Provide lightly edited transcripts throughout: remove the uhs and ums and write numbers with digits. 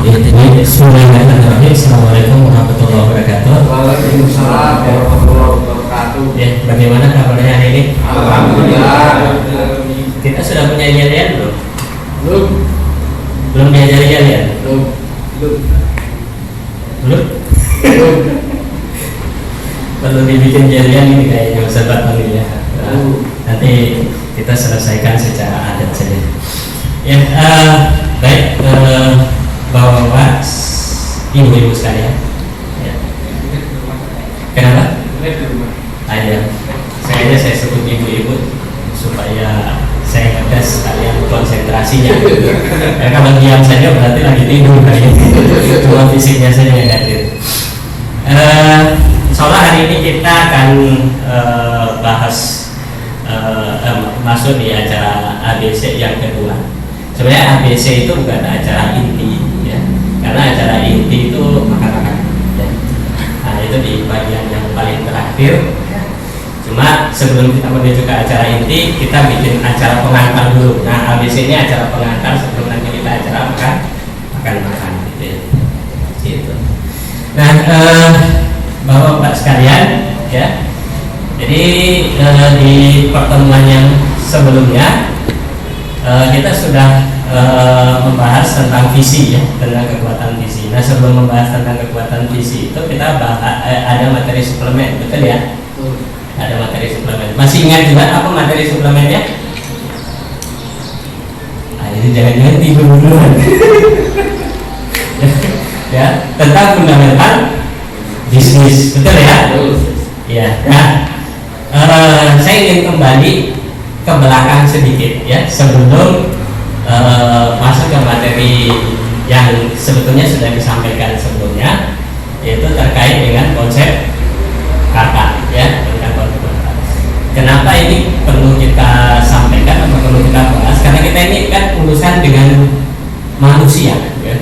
Jadi bismillahirrahmanirrahim. Assalamualaikum warahmatullahi wabarakatuh. Waalaikumsalam warahmatullahi wabarakatuh. Ya, bagaimana kabarnya hari ini? Alhamdulillah. Kita sudah punya ijazah belum? Belum. Belum diajari ya? Belum. Belum? Perlu dibikin jadian ini kayaknya sahabat kali ya. Nanti kita selesaikan secara adat saja. Ya, baik, bapak-bapak, ibu-ibu sekalian. Ya. Kenapa? Ayo, saya sebut ibu-ibu supaya saya ngetes kalian konsentrasinya. Karena kalau diam saja berarti lagi tidur kali ini. Cuma fisiknya saja yang hadir. Soalnya hari ini kita akan bahas masuk di acara ABC yang kedua. Sebenarnya ABC itu bukan acara inti, ya. Karena acara inti itu makan-makan. Ya. Nah, itu di bagian yang paling terakhir. Cuma sebelum kita menuju ke acara inti, kita bikin acara pengantar dulu. Nah, ABC ini acara pengantar sebelum nanti kita acara makan-makan gitu. Gitu. Nah, Bapak-bapak sekalian, ya. Jadi di pertemuan yang sebelumnya kita sudah membahas tentang visi, ya, tentang kekuatan visi. Nah, sebelum membahas tentang kekuatan visi itu kita ada materi suplemen, betul ya? Ada materi suplemen. Masih ingat juga apa materi suplemennya? Ini jangan-jangan tidur duluan. Ya, tentang fundamental bisnis, betul ya? Ya. Nah, saya ingin kembali ke belakang sedikit, ya, sebelum masuk ke materi yang sebetulnya sudah disampaikan sebelumnya, yaitu terkait dengan konsep kata, ya, tentang konsep kata. Kenapa ini perlu kita sampaikan atau perlu kita bahas? Karena kita ini kan urusan dengan manusia, ya.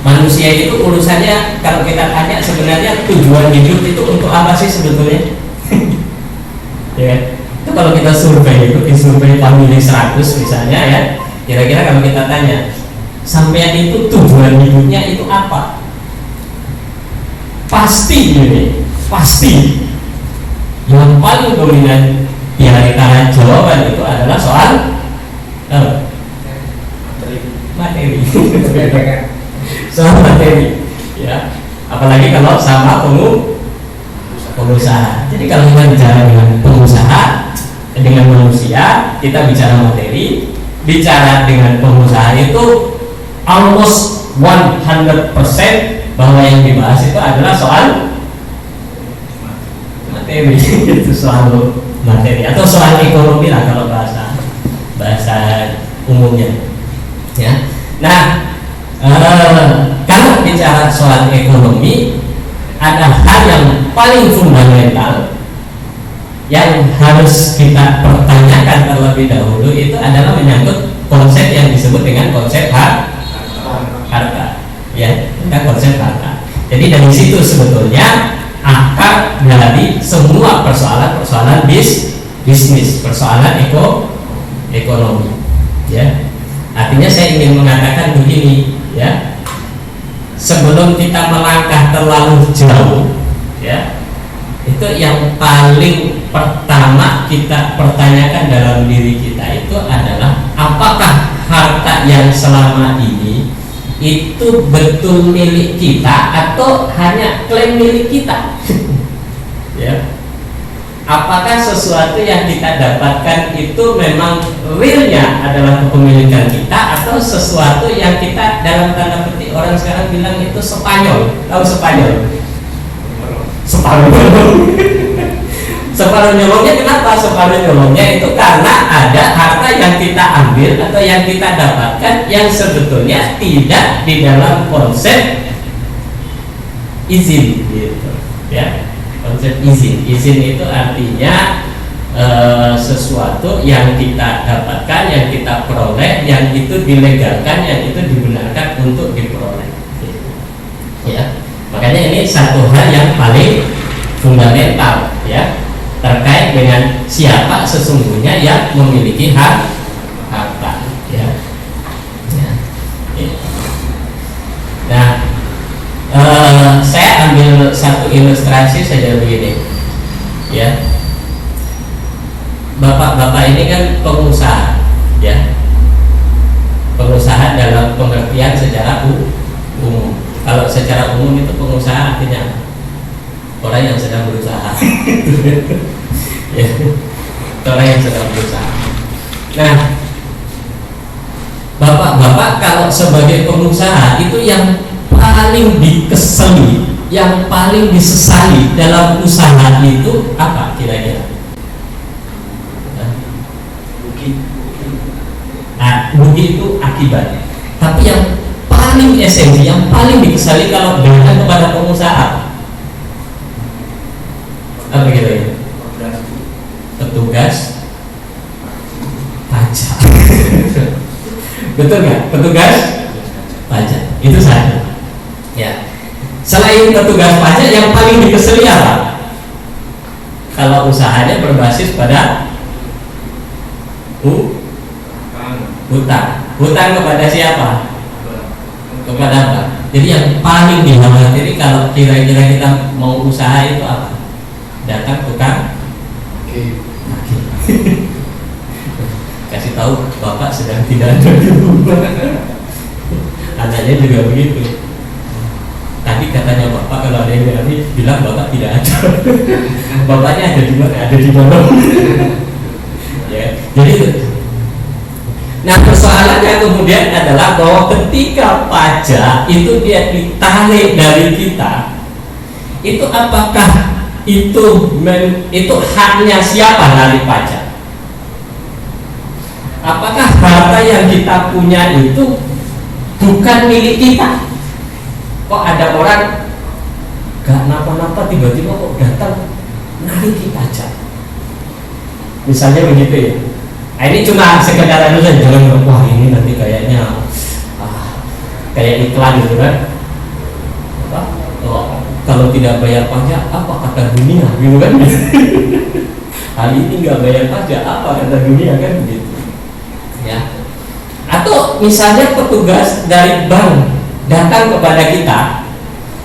Manusia itu urusannya, kalau kita tanya sebenarnya tujuan hidup itu untuk apa sih sebetulnya? Ya, itu kalau kita survei, itu di survei family 100 misalnya, ya, kira-kira kalau kita tanya sampean itu tujuan hidupnya itu apa? Pasti ini, pasti yang paling dominan di antara jawaban itu adalah soal materi. Soal materi, ya, apalagi kalau sama pengusaha. Jadi kalau kita bicara dengan pengusaha, dengan manusia, kita bicara materi. Bicara dengan pengusaha itu almost 100% bahwa yang dibahas itu adalah soal materi. Itu soal materi atau soal ekonomi lah kalau bahasa umumnya, ya. Nah, kalau bicara soal ekonomi, ada hal yang paling fundamental yang harus kita pertanyakan terlebih dahulu, itu adalah menyangkut konsep yang disebut dengan konsep harta, ya, tentang konsep harta. Jadi dari situ sebetulnya akar dari semua persoalan bisnis, persoalan ekonomi, ya. Artinya saya ingin mengatakan begini, ya, sebelum kita melangkah terlalu jauh, ya, itu yang paling pertama kita pertanyakan dalam diri kita itu adalah apakah harta yang selama ini itu betul milik kita atau hanya klaim milik kita? Ya. Apakah sesuatu yang kita dapatkan itu memang realnya adalah kepemilikan kita, atau sesuatu yang kita dalam tanda petik orang sekarang bilang itu Spanyol? Tahu Spanyol? Separuh nyolong. Separuh nyolongnya kenapa? Separuh nyolongnya itu karena ada harta yang kita ambil atau yang kita dapatkan yang sebetulnya tidak di dalam konsep izin, gitu, ya. Konsep izin itu artinya sesuatu yang kita dapatkan, yang kita peroleh, yang itu dilegalkan, yang itu dibenarkan untuk diperoleh, gitu. Ya. Makanya ini satu hal yang paling fundamental, ya, terkait dengan siapa sesungguhnya yang memiliki harta, ya. ambil satu ilustrasi saja begini, ya. Bapak-bapak ini kan pengusaha, ya. Pengusaha dalam pengertian secara umum. Kalau secara umum itu pengusaha artinya orang yang sedang berusaha. Ya, orang yang sedang berusaha. Nah, bapak-bapak kalau sebagai pengusaha itu yang paling dikeseli, yang paling disesali dalam usaha itu apa kira-kira? Rugi itu akibatnya. Tapi yang paling esensi, yang paling dikesali kalau datang kepada pengusaha apa kira-kira? Petugas pajak. Betul nggak? Petugas pajak itu saja. Ya. Selain petugas pajak, yang paling dikeseli apa? Kalau usahanya berbasis pada hutang kepada siapa? Kepada apa? Jadi yang paling dikhawatiri kalau kira-kira kita mau usaha itu apa? Datang tukang kasih tahu bapak sedang tidak ada di rumah. Anaknya juga begitu. Tadi katanya bapak kalau ada yang bilang bapak tidak ada. Bapaknya ada di mana? Ada di mana? Ya, jadi nah persoalannya kemudian adalah bahwa ketika pajak itu dia ditarik dari kita, itu apakah itu haknya siapa narik pajak? Apakah harta yang kita punya itu bukan milik kita? Kok ada orang gak napa-napa tiba-tiba kok datang narik pajak? Misalnya begitu ya. Nah, ini cuma sekedar anu saja, jangan wah ini nanti kayaknya kayak iklan gitu kan. Kalau tidak bayar pajak apa kata dunia gitu kan. Hari ini nggak bayar pajak apa kata dunia kan begitu. Ya. Atau misalnya petugas dari bank datang kepada kita,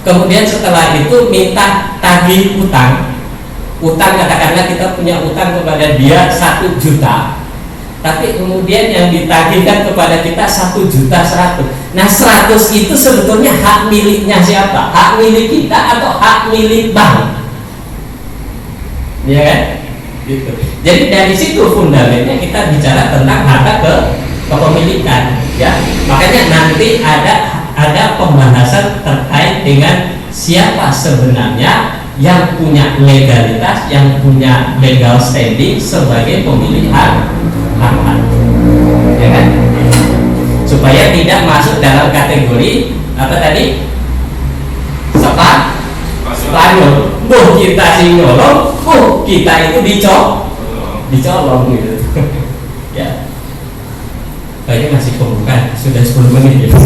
kemudian setelah itu minta tagih utang katakanlah kita punya utang kepada dia 1 juta. Tapi kemudian yang ditagihkan kepada kita 1.100.000. Nah 100 itu sebetulnya hak miliknya siapa? Hak milik kita atau hak milik bank? Ya kan? Gitu. Jadi dari situ fundamennya kita bicara tentang harta kepemilikan. Ya, makanya nanti ada pembahasan terkait dengan siapa sebenarnya yang punya legalitas, yang punya legal standing sebagai pemilik harta, ya kan? Supaya tidak masuk dalam kategori apa tadi? Spanyol. Kita sing nyolong, kita itu dicolong gitu. Ya. Kayaknya masih pembukaan, sudah 10 menit ya.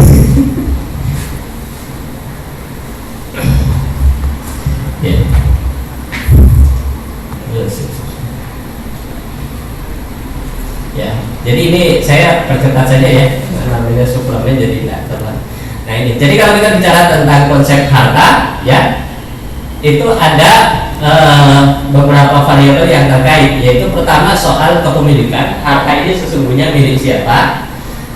Ya. Ya, jadi ini saya percepat saja ya, namanya suplemen jadi tidak terlalu. Nah ini, jadi kalau kita bicara tentang konsep harta, ya, itu ada beberapa variabel yang terkait, yaitu pertama soal kepemilikan, harta ini sesungguhnya milik siapa.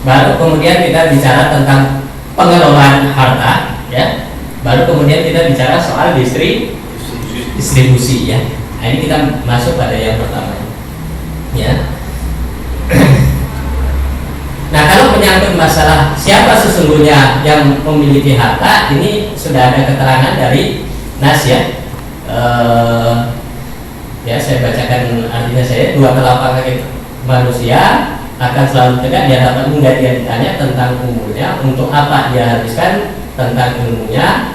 Baru kemudian kita bicara tentang pengelolaan harta, ya. Baru kemudian kita bicara soal distribusi, ya. Nah ini kita masuk pada yang pertama, ya. Nah kalau menyangkut masalah siapa sesungguhnya yang memiliki harta, ini sudah ada keterangan dari Nas, ya. Ya saya bacakan artinya saya, 2 telapak kaki manusia akan selalu tegak di hadapan hingga dia ditanya tentang umurnya, untuk apa ia habiskan, tentang ilmunya,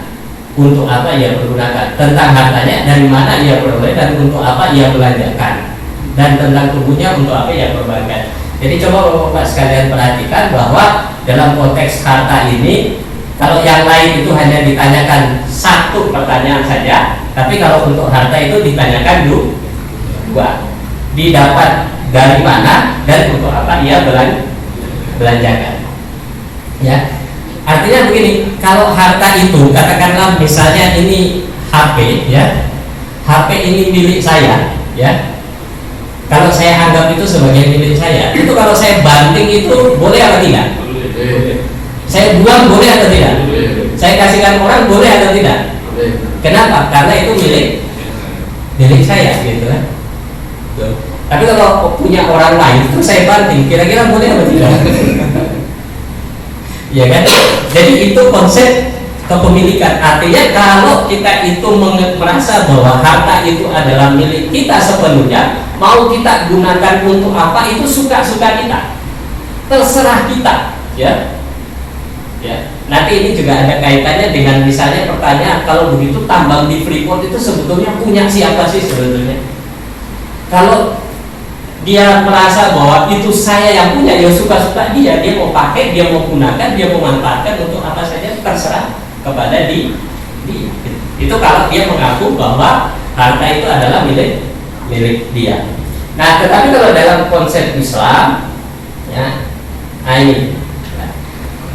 untuk apa ia pergunakan, tentang hartanya dari mana ia peroleh dan untuk apa ia belanjakan, dan tentang tubuhnya untuk apa ia korbankan. Jadi coba Bapak sekalian perhatikan bahwa dalam konteks harta ini, kalau yang lain itu hanya ditanyakan 1 pertanyaan saja, tapi kalau untuk harta itu ditanyakan 2. Didapat dari mana dan untuk apa ia belanjakan. Ya. Artinya begini, kalau harta itu katakanlah misalnya ini HP ya, HP ini milik saya ya. Kalau saya anggap itu sebagai milik saya, itu kalau saya banting itu boleh atau tidak? Boleh. Saya buang boleh atau tidak? Boleh. Saya kasihkan orang boleh atau tidak? Boleh. Kenapa? Karena itu milik saya gitu kan. Tuh. Tapi kalau punya orang lain terus saya banting, kira-kira boleh atau tidak? Ya kan? Jadi itu konsep kepemilikan. Artinya kalau kita itu merasa bahwa harta itu adalah milik kita sepenuhnya, mau kita gunakan untuk apa itu suka-suka kita, terserah kita, ya. Ya. Nanti ini juga ada kaitannya dengan misalnya pertanyaan, kalau begitu tambang di Freeport itu sebetulnya punya siapa sih sebetulnya? Kalau dia merasa bahwa itu saya yang punya, ya suka-suka dia mau pakai, dia mau gunakan, dia mau manfaatkan untuk apa saja, terserah kepada dia. Itu kalau dia mengaku bahwa harta itu adalah milik dia. Nah, tetapi kalau dalam konsep Islam, ya, nah ini,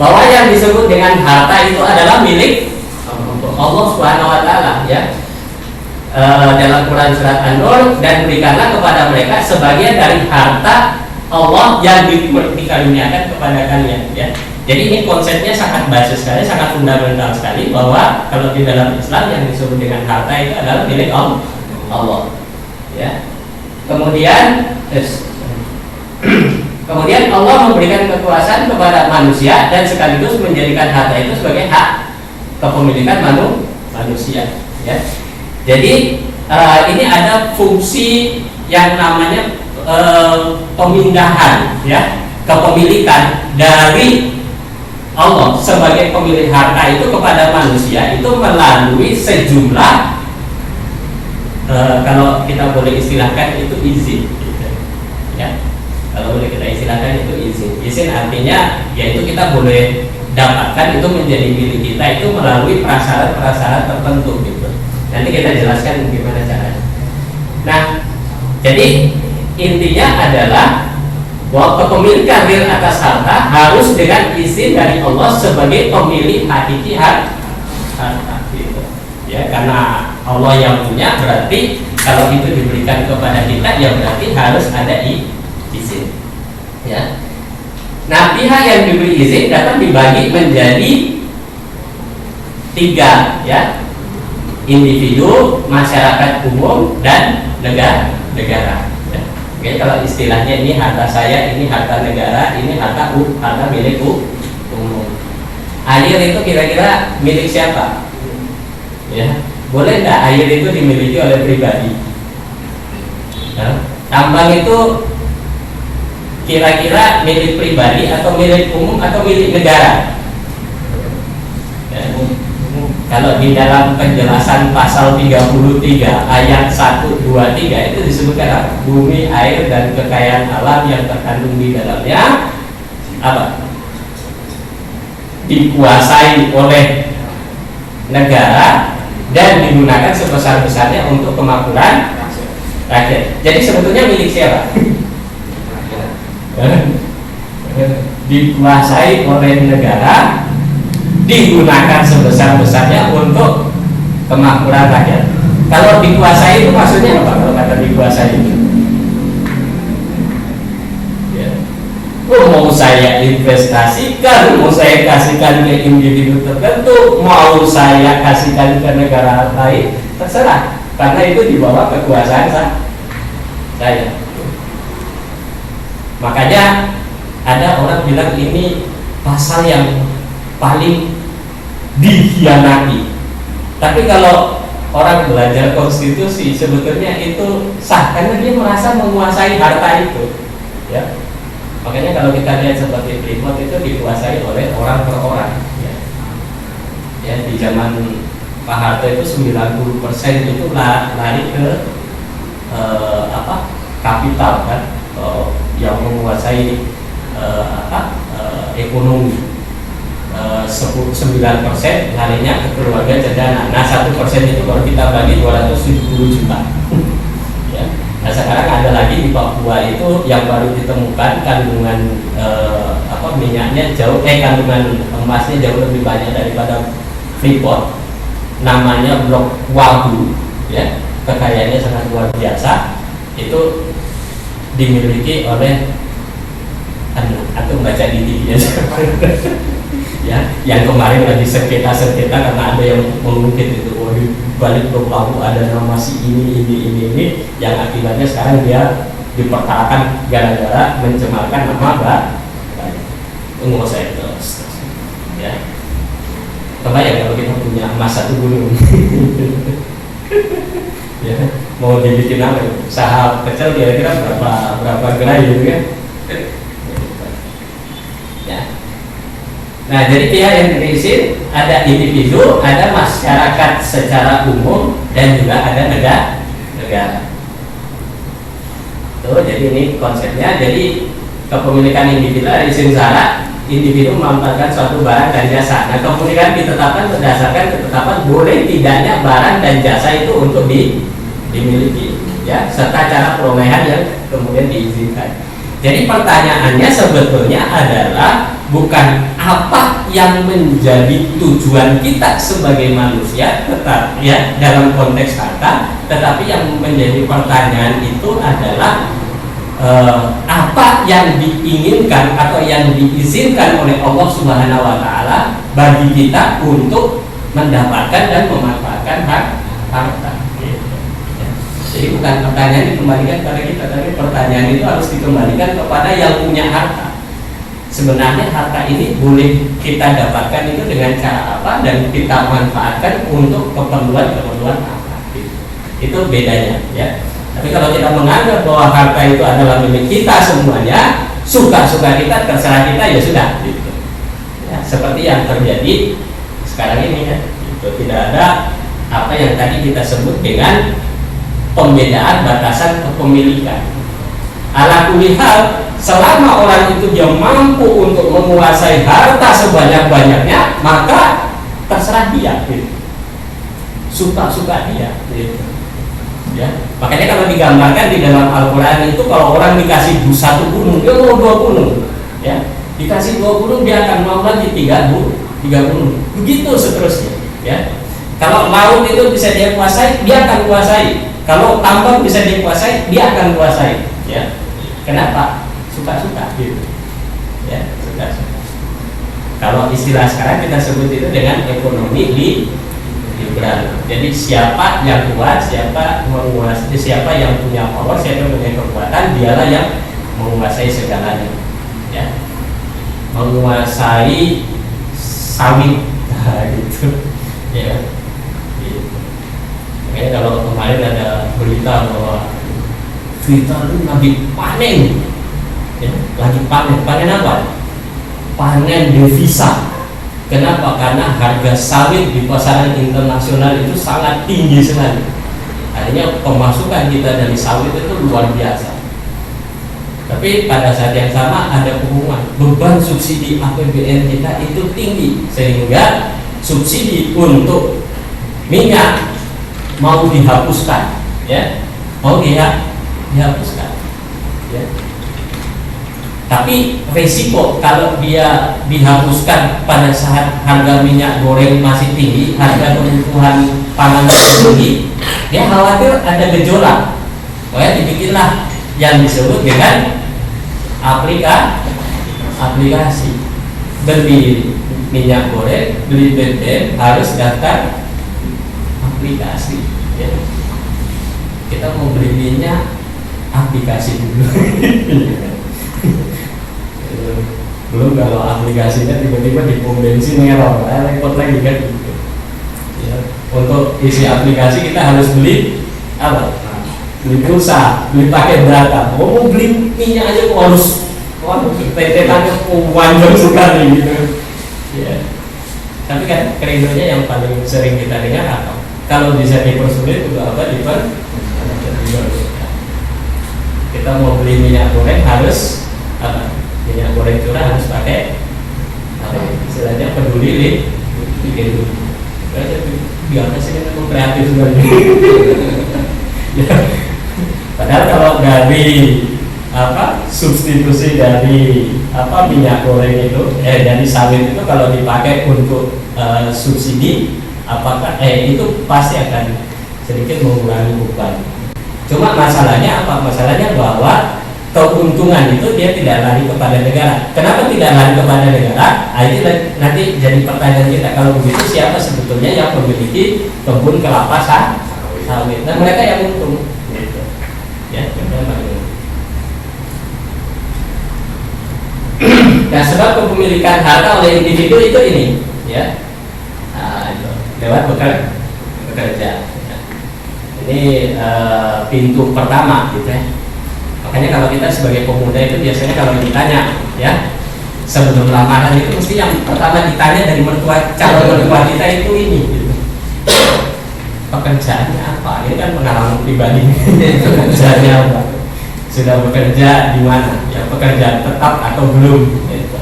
bahwa yang disebut dengan harta itu adalah milik Allah Subhanahu Wa Taala, ya. Dalam Quran surat An-Nur, dan berikanlah kepada mereka sebagian dari harta Allah yang dikaruniakan kepada kalian, ya. Jadi ini konsepnya sangat basis sekali, sangat fundamental sekali, bahwa kalau di dalam Islam yang disebut dengan harta itu adalah milik Allah, ya. Kemudian Allah memberikan kekuasaan kepada manusia dan sekaligus menjadikan harta itu sebagai hak kepemilikan manusia, ya. Jadi ini ada fungsi yang namanya pemindahan, ya, kepemilikan dari Allah sebagai pemilik harta itu kepada manusia itu melalui sejumlah kalau kita boleh istilahkan itu izin, gitu. Ya, kalau boleh kita istilahkan itu izin artinya yaitu kita boleh dapatkan itu menjadi milik kita itu melalui prasyarat tertentu, gitu. Nanti kita jelaskan bagaimana caranya. Nah, jadi intinya adalah bahwa kepemilikan real atas harta harus dengan izin dari Allah sebagai pemilik hakiki harta, gitu. Ya, karena Allah yang punya, berarti kalau itu diberikan kepada kita, ya berarti harus ada izin. Ya. Nah, pihak yang diberi izin dapat dibagi menjadi 3, ya. Individu, masyarakat umum, dan negara. Ya. Oke, kalau istilahnya ini harta saya, ini harta negara, ini harta milik umum. Air itu kira-kira milik siapa? Ya, boleh nggak air itu dimiliki oleh pribadi? Ya. Tambang itu kira-kira milik pribadi atau milik umum atau milik negara? Ya. Kalau di dalam penjelasan pasal 33 ayat 1, 2, 3 itu disebutkan apa? Bumi, air, dan kekayaan alam yang terkandung di dalamnya apa? Dikuasai oleh negara dan digunakan sebesar-besarnya untuk kemakmuran rakyat. Jadi sebetulnya milik siapa? Dikuasai oleh negara, digunakan sebesar-besarnya untuk kemakmuran rakyat. Kalau dikuasai itu maksudnya apa? Kalau kata dikuasai itu, ya. Mau saya investasikan, mau saya kasihkan ke individu tertentu, mau saya kasihkan ke negara lain, terserah. Karena itu di bawah kekuasaan saya. Makanya ada orang bilang ini pasal yang paling dikhianati. Tapi kalau orang belajar konstitusi sebetulnya itu sah karena dia merasa menguasai harta itu, ya. Makanya kalau kita lihat seperti Freeport itu dikuasai oleh orang per orang, ya. Ya, di zaman Pak Harto itu 90% itu lari ke kapital, kan, yang menguasai ekonomi. 9% larinya ke keluarga cendana. Nah, 1% itu baru kita bagi 270 juta. Ya. Nah sekarang ada lagi di Papua itu yang baru ditemukan kandungan minyaknya kandungan emasnya jauh lebih banyak daripada Freeport. Namanya Blok Wabu, ya, kekayaannya sangat luar biasa. Itu dimiliki oleh atau baca di ya. Ya, yang kemarin lagi sengketa karena ada yang mengungkit itu, oh di balik Blok Wabu ada nama si ini, yang akibatnya sekarang dia diperkarakan gara-gara mencemarkan nama penguasa itu. Ya, kebayang kalau kita punya emas satu gunung. Ya, mau dibikin apa? Usaha kecil kira-kira berapa gerai gitu kan? Ya. Nah, jadi pihak yang diisi ada individu, ada masyarakat secara umum, dan juga ada negara. Tuh, jadi ini konsepnya. Jadi kepemilikan individu ada isim syarat. Individu memanfaatkan suatu barang dan jasa. Nah, kepemilikan ditetapkan berdasarkan ketetapan boleh tidaknya barang dan jasa itu untuk dimiliki, ya, serta cara perolehan yang kemudian diizinkan. Jadi pertanyaannya sebetulnya adalah bukan apa yang menjadi tujuan kita sebagai manusia, tetapi ya dalam konteks harta, tetapi yang menjadi pertanyaan itu adalah apa yang diinginkan atau yang diizinkan oleh Allah Subhanahu wa Ta'ala bagi kita untuk mendapatkan dan memanfaatkan harta. Jadi bukan pertanyaan dikembalikan kepada kita, tapi pertanyaan itu harus dikembalikan kepada yang punya harta. Sebenarnya harta ini boleh kita dapatkan itu dengan cara apa dan kita manfaatkan untuk keperluan apa. Itu bedanya, ya. Tapi kalau kita menganggap bahwa harta itu adalah milik kita semuanya, suka-suka kita, terserah kita, ya sudah gitu. Ya, seperti yang terjadi sekarang ini, ya. Itu tidak ada apa yang tadi kita sebut dengan pembedaan batasan kepemilikan. Ala kulli hal, selama orang itu dia mampu untuk menguasai harta sebanyak-banyaknya, maka terserah dia gitu. Suka-suka dia gitu. Ya, makanya kalau digambarkan di dalam Al-Quran itu, kalau orang dikasih satu gunung, dia mau 2 gunung, ya, dikasih 2 gunung dia akan mau lagi 3 gunung, begitu seterusnya, ya. Kalau laut itu bisa dia kuasai, dia akan kuasai. Kalau tambang bisa dia kuasai, dia akan kuasai, ya. Kenapa? Suka-suka, gitu, ya, suka-suka. Kalau istilah sekarang kita sebut itu dengan ekonomi liberal. Jadi siapa yang kuat, siapa menguasai, siapa yang punya power, siapa yang punya kekuatan, dialah yang menguasai segalanya, ya. Menguasai sawit, gitu, ya. Gitu. Makanya kalau kemarin ada berita bahwa Twitter itu lagi panen, ya, lagi panen apa? Panen devisa. Kenapa? Karena harga sawit di pasaran internasional itu sangat tinggi sekali. Artinya pemasukan kita dari sawit itu luar biasa. Tapi pada saat yang sama ada pengumuman beban subsidi APBN kita itu tinggi, sehingga subsidi untuk minyak mau dihapuskan, ya, mau dihapuskan, ya. Tapi resiko kalau dia dihapuskan pada saat harga minyak goreng masih tinggi, harga kebutuhan pangan tinggi, dia khawatir ada gejolak. Makanya dibikinlah yang disebut dengan aplikasi. Beli minyak goreng, beli BBM harus daftar aplikasi, ya. Kita mau beli minyak, aplikasi dulu. Belum kalau aplikasinya tiba-tiba di pom bensin error, repot lagi kan gitu. Ya, untuk isi aplikasi kita harus beli apa? Beli pulsa, beli paket data. Mau beli minyak aja harus tetetannya panjang sekali gitu. Ya. Tapi kan kredonya yang paling sering kita dengar apa? Kalau bisa dipersulit juga apa? Kita mau beli minyak goreng harus apa? Minyak goreng curah harus pakai apa? Istilahnya peduli lindungi. Biar kasih kan kreatif sebenarnya. Ya. Padahal kalau dari substitusi dari minyak goreng itu dari sawit itu kalau dipakai untuk subsidi itu pasti akan sedikit mengurangi beban. Cuma masalahnya masalahnya bahwa keuntungan itu dia tidak lari kepada negara. Kenapa tidak lari kepada negara? Itu nanti jadi pertanyaan kita. Kalau begitu siapa sebetulnya yang memiliki kebun kelapa sawit? Dan mereka yang untung. Gitu. Ya, nah, sebab kepemilikan harta oleh individu itu ini, ya, lewat bekerja. Ini pintu pertama, gitu ya. Makanya kalau kita sebagai pemuda itu biasanya kalau ditanya, ya, sebelum lamaran itu mesti yang pertama ditanya dari calon mertua kita itu ini, gitu. Pekerjaannya apa? Ini kan pengalaman pribadi. Pekerjaannya apa? Sudah bekerja di mana? Ya, pekerjaan tetap atau belum? Gitu.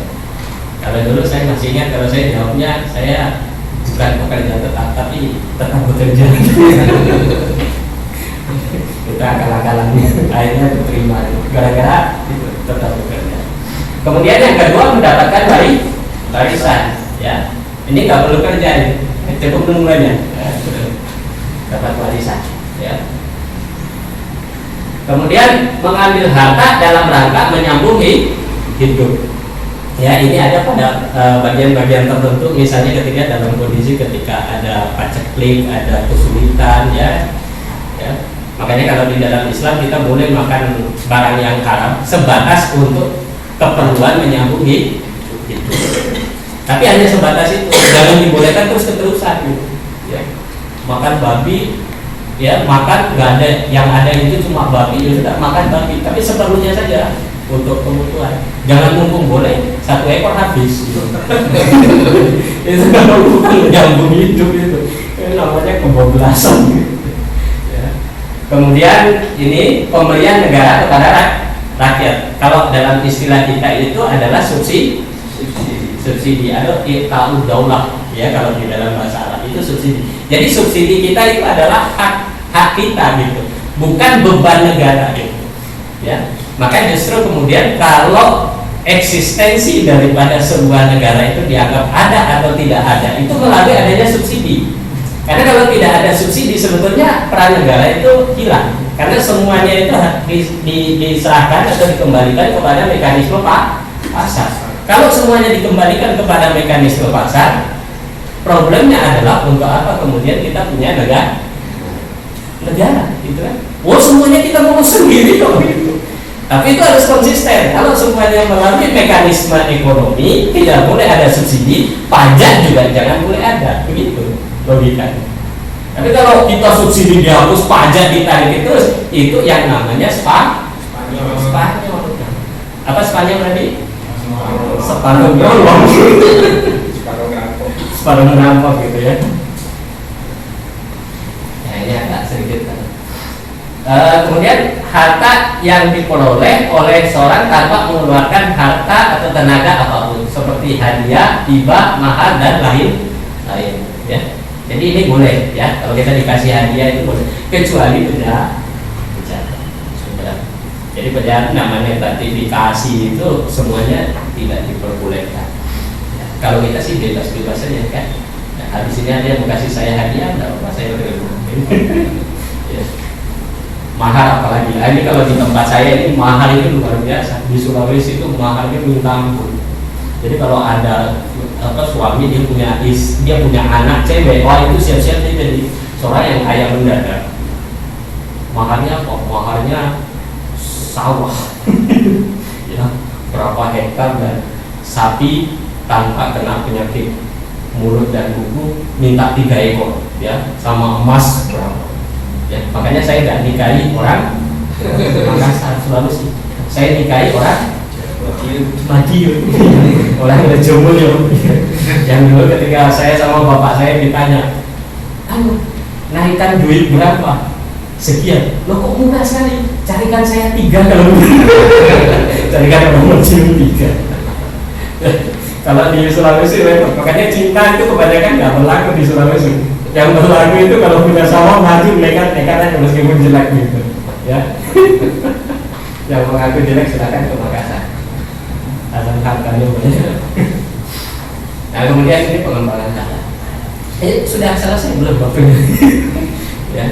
Kalau dulu saya masih ingat, kalau saya jawabnya saya bukan pekerjaan tetap, tapi tetap bekerja. Kita akal-akalannya akhirnya diterima gara-gara itu tetap bekerja. Kemudian yang kedua mendapatkan warisan, ya. Ini nggak perlu kerja, ini cukup nunggu aja dapat warisan, ya. Kemudian mengambil harta dalam rangka menyambung hidup. Ya, ini ada pada bagian-bagian tertentu, misalnya ketika dalam kondisi ketika ada paceklik, ada kesulitan, ya. Makanya kalau di dalam Islam kita boleh makan barang yang haram sebatas untuk keperluan menyambung hidup. Tapi hanya sebatas itu, jangan dibolehkan terus-terusan. Ya. Makan babi, ya, makan nggak ada, yang ada itu cuma babi, ya sudah makan babi, tapi seperlunya saja untuk kebutuhan. Jangan mumpung boleh 1 ekor habis. Itu kalau bukan menyambung hidup itu namanya kebablasan. Kemudian ini pemberian negara kepada rakyat. Kalau dalam istilah kita itu adalah subsidi atau i'ta'ud daulah, ya, kalau di dalam bahasa Arab itu subsidi. Jadi subsidi kita itu adalah hak kita, gitu, bukan beban negara, gitu, ya. Maka justru kemudian kalau eksistensi daripada sebuah negara itu dianggap ada atau tidak ada, itu melalui adanya subsidi. Karena kalau tidak ada subsidi sebetulnya peran negara itu hilang, karena semuanya itu diserahkan atau dikembalikan kepada mekanisme pasar. Kalau semuanya dikembalikan kepada mekanisme pasar, problemnya adalah untuk apa kemudian kita punya negara, gitu kan? Semuanya kita mau sendiri kok, gitu. Tapi itu harus konsisten. Kalau semuanya melalui mekanisme ekonomi, tidak boleh ada subsidi, pajak juga jangan boleh ada, begitu logikanya. Tapi kalau kita subsidi dihapus, pajak ditarik terus, itu yang namanya Spanyol. Apa Spanyol tadi? Separuh ngerampok gitu ya. Ya, ini agak sedikit. Kemudian harta yang diperoleh oleh seorang tanpa mengeluarkan harta atau tenaga apapun, seperti hadiah, hibah, mahar dan lain, ya. Jadi ini boleh, ya, kalau kita dikasih hadiah itu boleh, kecuali benda. Jadi benda namanya gratifikasi itu semuanya tidak diperbolehkan. Ya, kalau kita sih bebas-bebas saja, kan. Nah, habis ini ada yang mau kasih saya hadiah, enggak apa, saya terima. Ya. Mahar apalagi, ini kalau di tempat saya ini mahar ini luar biasa. Di Sulawesi itu maharnya minta ampun. Jadi kalau ada suami dia punya anak cewek, itu siap-siap dia jadi seorang yang kaya mendadak. Maharnya apa? Maharnya sawah, ya, berapa hektar dan sapi tanpa kena penyakit mulut dan kuku minta 3 ekor, ya, sama emas berapa? Ya, makanya saya nggak nikahi orang Makassar, Sulawesi. Saya nikahi orang Madiun, orang Rejomulyo. Yang dulu ketika saya sama bapak saya ditanya, naikkan duit berapa? Sekian. Loh, kok murah sekali? Carikan saya 3 kalau carikan orang Madiun 3. Kalau di Sulawesi repot. Makanya cinta itu kebanyakan nggak berlaku di Sulawesi. Yang berlaku itu kalau punya sawah maju nekat aja meskipun jelek gitu. ya. Yang mengaku jelek silakan ke Makassar. Asal harganya banyak. Nah kemudian ini pengembangan harta. Sudah selesai belum waktunya? Ya.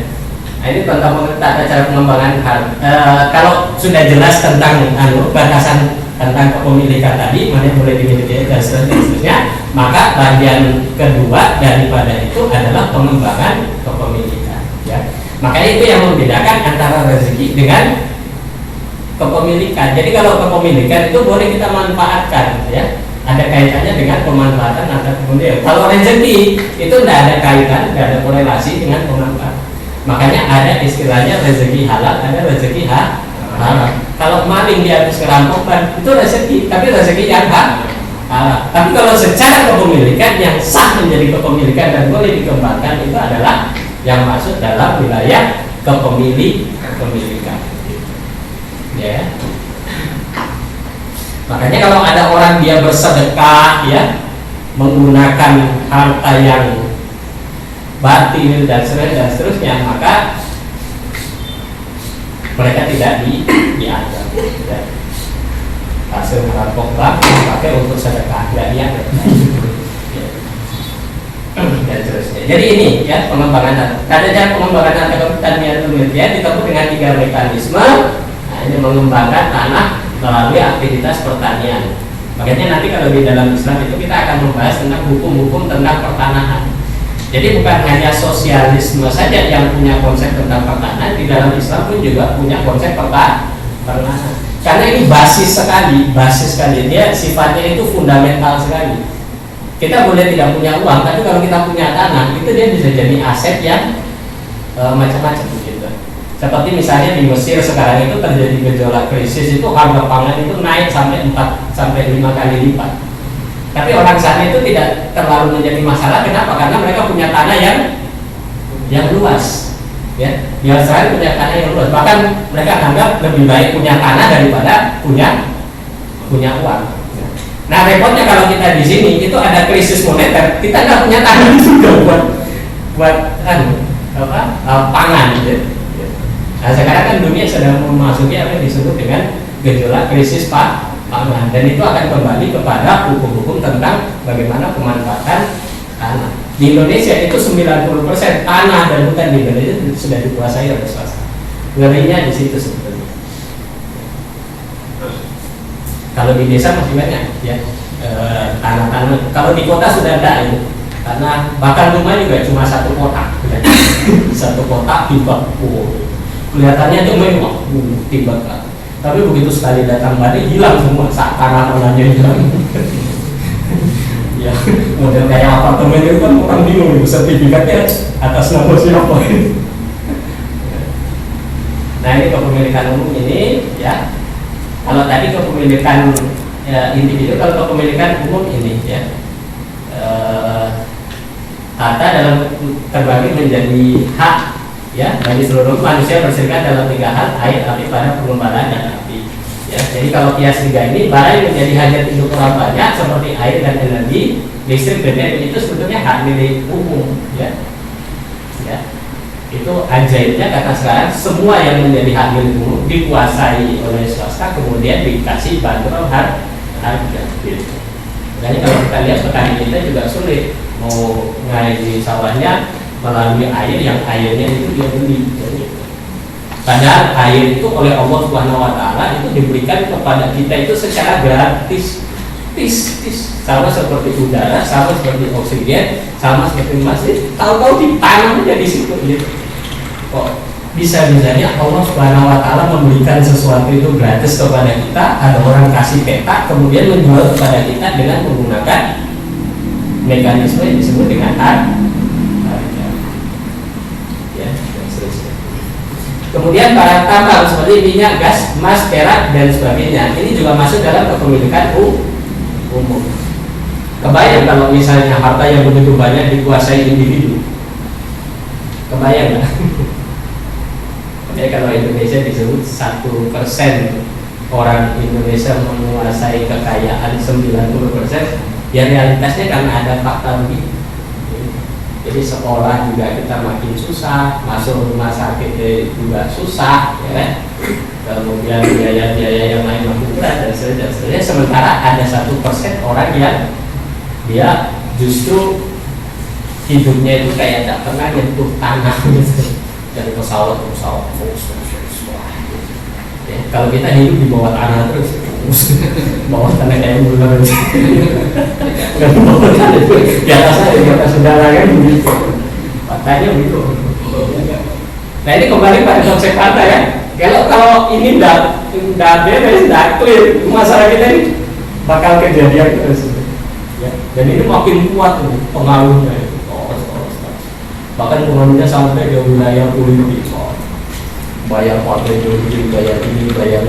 Nah, ini tentang tata cara pengembangan harta. Kalau sudah jelas tentang batasan tentang kepemilikan tadi, mana yang boleh dimiliki dan seterusnya, maka bagian kedua daripada itu adalah pengembangan kepemilikan. Ya. Makanya itu yang membedakan antara rezeki dengan kepemilikan. Jadi kalau kepemilikan itu boleh kita manfaatkan, ya, ada kaitannya dengan pemanfaatan atau kemudian. Kalau rezeki itu tidak ada kaitan, tidak ada korelasi dengan pemanfaatan. Makanya ada istilahnya rezeki halal, ada rezeki haram. Kalau maling dia habis kerampokan itu rezeki, tapi rezeki yang halal. Tapi kalau secara kepemilikan yang sah menjadi kepemilikan dan boleh dikembangkan itu adalah yang masuk dalam wilayah kepemilikan. Ya. Makanya kalau ada orang dia bersedekah, ya, menggunakan harta yang batil dan seterusnya, maka mereka tidak dianggap. Ya. Hasil merampok bank dipakai untuk sedekah, tidak dianggap. Ya. Dan seterusnya. Jadi ini, ya, pengembangan harta. Kadang pengembangan harta pertanian penelitian ditempuh dengan 3 mekanisme. Ini mengembangkan tanah melalui aktivitas pertanian. Makanya nanti kalau di dalam Islam itu kita akan membahas tentang hukum-hukum tentang pertanahan. Jadi bukan hanya sosialisme saja yang punya konsep tentang pertanahan, di dalam Islam pun juga punya konsep pertanahan. Karena ini basis sekali, dia sifatnya itu fundamental sekali. Kita boleh tidak punya uang, tapi kalau kita punya tanah, itu dia bisa jadi aset yang macam-macam. Seperti misalnya di Mesir sekarang itu terjadi gejolak krisis, itu harga pangan itu naik sampai 4-5 kali lipat. Tapi orang sana itu tidak terlalu menjadi masalah. Kenapa? Karena mereka punya tanah yang luas. Ya, di Australia punya tanah yang luas. Bahkan mereka anggap lebih baik punya tanah daripada punya uang. Nah repotnya kalau kita di sini itu ada krisis moneter, kita nggak punya tanah juga buat pangan. Gitu. Nah sekarang kan dunia sedang memasuki apa yang disebut dengan gejolak krisis pangan, dan itu akan kembali kepada hukum-hukum tentang bagaimana pemanfaatan tanah. Di Indonesia itu 90% tanah dan hutan di Indonesia sudah dikuasai oleh swasta. Ngerinya di situ sebetulnya. Kalau di desa masih banyak, ya, tanah-tanah. Kalau di kota sudah ada itu. Karena bahkan rumah juga cuma satu kotak, satu kotak tiba. Kelihatannya itu mewah, tiba-tiba. Tapi begitu sekali datang badai hilang semua, saat tanah-tanahnya hilang. Ya, model kayak apartemen itu kan orang bingung, sertifikatnya atas nama siapa. Nah ini kepemilikan umum ini, ya. Kalau tadi kepemilikan individu, kalau kepemilikan umum ini, ya. Harta dalam terbagi menjadi hak, ya, bagi seluruh manusia berserikat dalam 3 hal: air, api, pada pengembangan dan api. Ya, jadi kalau kias 3 ini barang yang menjadi hajat hidup orang banyak seperti air dan energi, listrik, BBM itu sebetulnya hak milik umum, ya. Ya. Itu ajaibnya kata sekarang semua yang menjadi hak milik umum dikuasai oleh swasta, kemudian dikasih bandrol harga. Gitu. Makanya kalau kita lihat petani kita juga sulit mau ngairi sawahnya melalui air yang airnya itu dia beli. Padahal air itu oleh Allah Subhanahu wa taala itu diberikan kepada kita itu secara gratis. Sama seperti udara, sama seperti oksigen, sama seperti emas. Tahu-tahu ditanam aja di situ gitu. Kok bisa-bisanya Allah Subhanahu wa taala memberikan sesuatu itu gratis kepada kita, ada orang kasih petak kemudian menjual kepada kita dengan menggunakan mekanisme yang disebut dengan harga. Kemudian barang tambang seperti minyak, gas, emas, perak dan sebagainya, ini juga masuk dalam kepemilikan umum. Kebayang kalau misalnya harta yang begitu banyak dikuasai individu, kebayang nggak? Jadi kalau Indonesia disebut 1% orang Indonesia menguasai kekayaan 90%, ya realitasnya karena ada fakta begini. Jadi sekolah juga kita makin susah, masuk rumah sakit juga susah, ya kan? Kemudian biaya-biaya yang lain makin berat dan seterusnya. Sementara ada 1% orang yang dia justru hidupnya itu kayak tidak pernah nyentuh tanah gitu. Dari pesawat ke pesawat terus. Ya, kalau kita hidup di bawah tanah terus bawah tanah kayak bulan nggak di bawah tanah di atas aja di atas udara kan begitu makanya begitu. Nah ini kembali pada konsep kata ya. Kalau ini tidak beres, tidak clear, masalah kita ini bakal kejadian terus ya. Dan ini makin kuat pengaruhnya itu. Bahkan pengaruhnya sampai ke wilayah politik. Bayar partai politik, bayar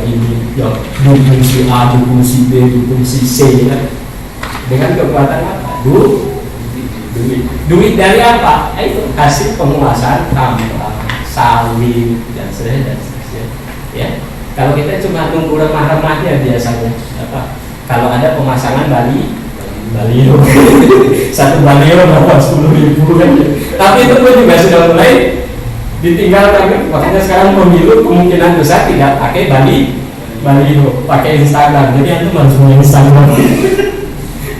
ini, yang dukung si A, dukung si B, dukung si C, ya. Dengan kekuatan apa? Duit dari apa? Itu hasil penguasaan tambang, sawit dan sebagainya. Ya, kalau kita cuma nunggu remah-remahnya biasanya, apa? Kalau ada pemasangan baliho, satu baliho berapa 10.000 kan? Tapi itu pun juga sudah mulai ditinggalkan, makanya sekarang pemilu kemungkinan besar tidak pakai baliho, pakai Instagram. Jadi itu langsung Instagram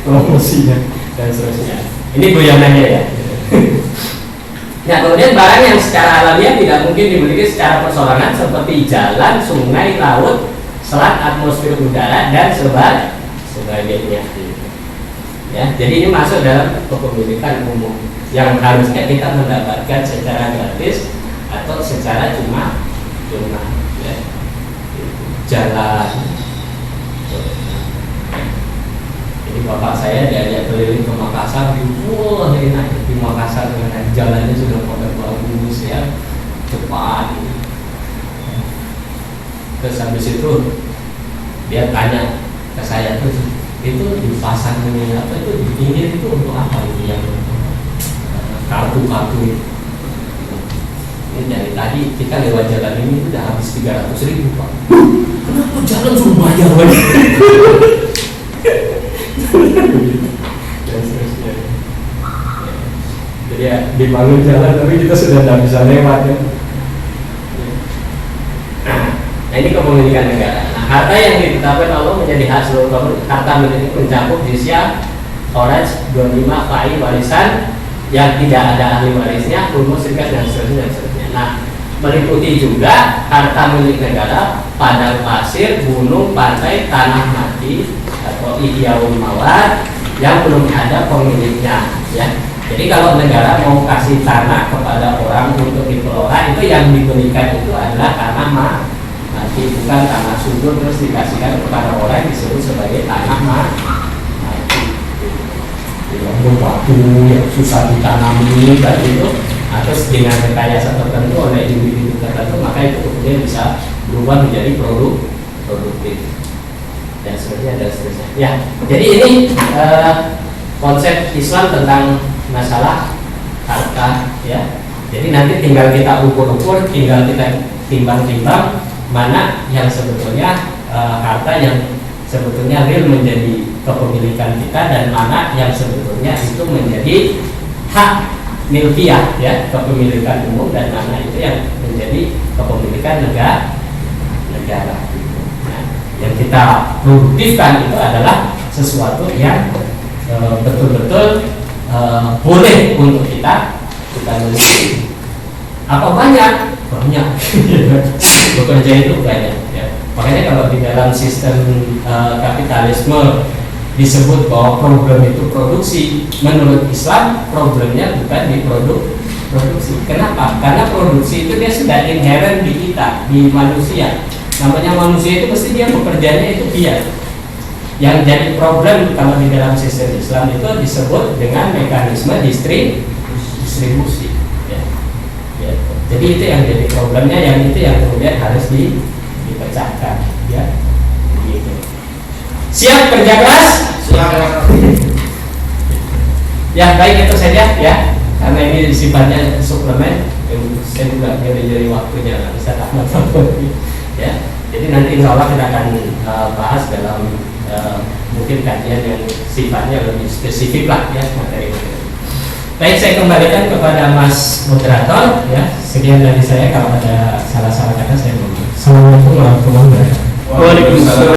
promosinya dan seterusnya. Ini goyangannya ya. Nah kemudian barang yang secara alamiah tidak mungkin dimiliki secara persorangan seperti jalan, sungai, laut, selat, atmosfer udara dan sebagainya. Ya, jadi ini masuk dalam kepemilikan umum yang harusnya kita mendapatkan secara gratis atau secara cuma ya. Jalan. Jadi bapak saya diajak keliling ke Makassar, wah enak di Makassar dengan jalannya sudah pada bagus ya, cepat. Terus habis itu dia tanya ke saya, terus itu dipasang apa itu di pinggir itu untuk apa itu yang kartu-kartu itu? Ini dari tadi kita lewat jalan ini udah habis 300.000 Pak. Kenapa jalan suruh bayar lagi? Jadi ya dibangun jalan tapi kita sudah tidak bisa lewat ya. Nah ini kepemilikan negara. Nah, harta yang ditetapkan Allah menjadi hak seluruh kaum. Harta milik mencakup jizya, kharaj, 25 fai warisan yang tidak ada ahli warisnya, rumus sirkat dan seterusnya. Nah, meliputi juga harta milik negara, padang pasir, gunung, pantai, tanah mati atau ihyaul mawad yang belum ada pemiliknya, ya. Jadi kalau negara mau kasih tanah kepada orang untuk dikelola, itu yang diberikan itu adalah tanah mati, bukan tanah subur terus dikasihkan kepada orang yang disebut sebagai tanah mati. Yang batu yang susah ditanami dan itu, terus dengan rekayasa tertentu oleh individu tertentu, maka itu kemudian bisa berubah menjadi produktif dan seterusnya. Ya, jadi ini konsep Islam tentang masalah harta, ya. Jadi nanti tinggal kita ukur-ukur, tinggal kita timbang-timbang mana yang sebetulnya harta yang sebetulnya real menjadi kepemilikan kita dan mana yang sebetulnya itu menjadi hak milkiah, ya, kepemilikan umum, dan mana itu yang menjadi kepemilikan negara. Nah, yang kita produktifkan itu adalah sesuatu yang betul-betul boleh untuk kita miliki. Apa banyak bekerja itu banyak, ya. Makanya kalau di dalam sistem kapitalisme disebut bahwa problem itu produksi, menurut Islam problemnya bukan di produksi. Kenapa? Karena produksi itu dia sudah inherent di kita, di manusia. Namanya manusia itu pasti dia bekerjanya itu biar. Yang jadi problem kalau di dalam sistem Islam itu disebut dengan mekanisme distribusi. Ya. Ya. Jadi itu yang jadi problemnya, yang itu yang kemudian harus dipecahkan. Ya. Begitu. Siap kerja keras? Siap. Ya baik, itu saja ya. Karena ini sifatnya suplemen, saya juga jadi waktunya nggak bisa tamat ya. Jadi nanti insya Allah kita akan bahas dalam mungkin kajian yang sifatnya lebih spesifik lah ya materi. Baik, saya kembalikan kepada Mas Moderator ya. Sekian dari saya, kalau ada salah-salah kata saya mohon. Assalamualaikum warahmatullahi wabarakatuh. Waalaikumsalam.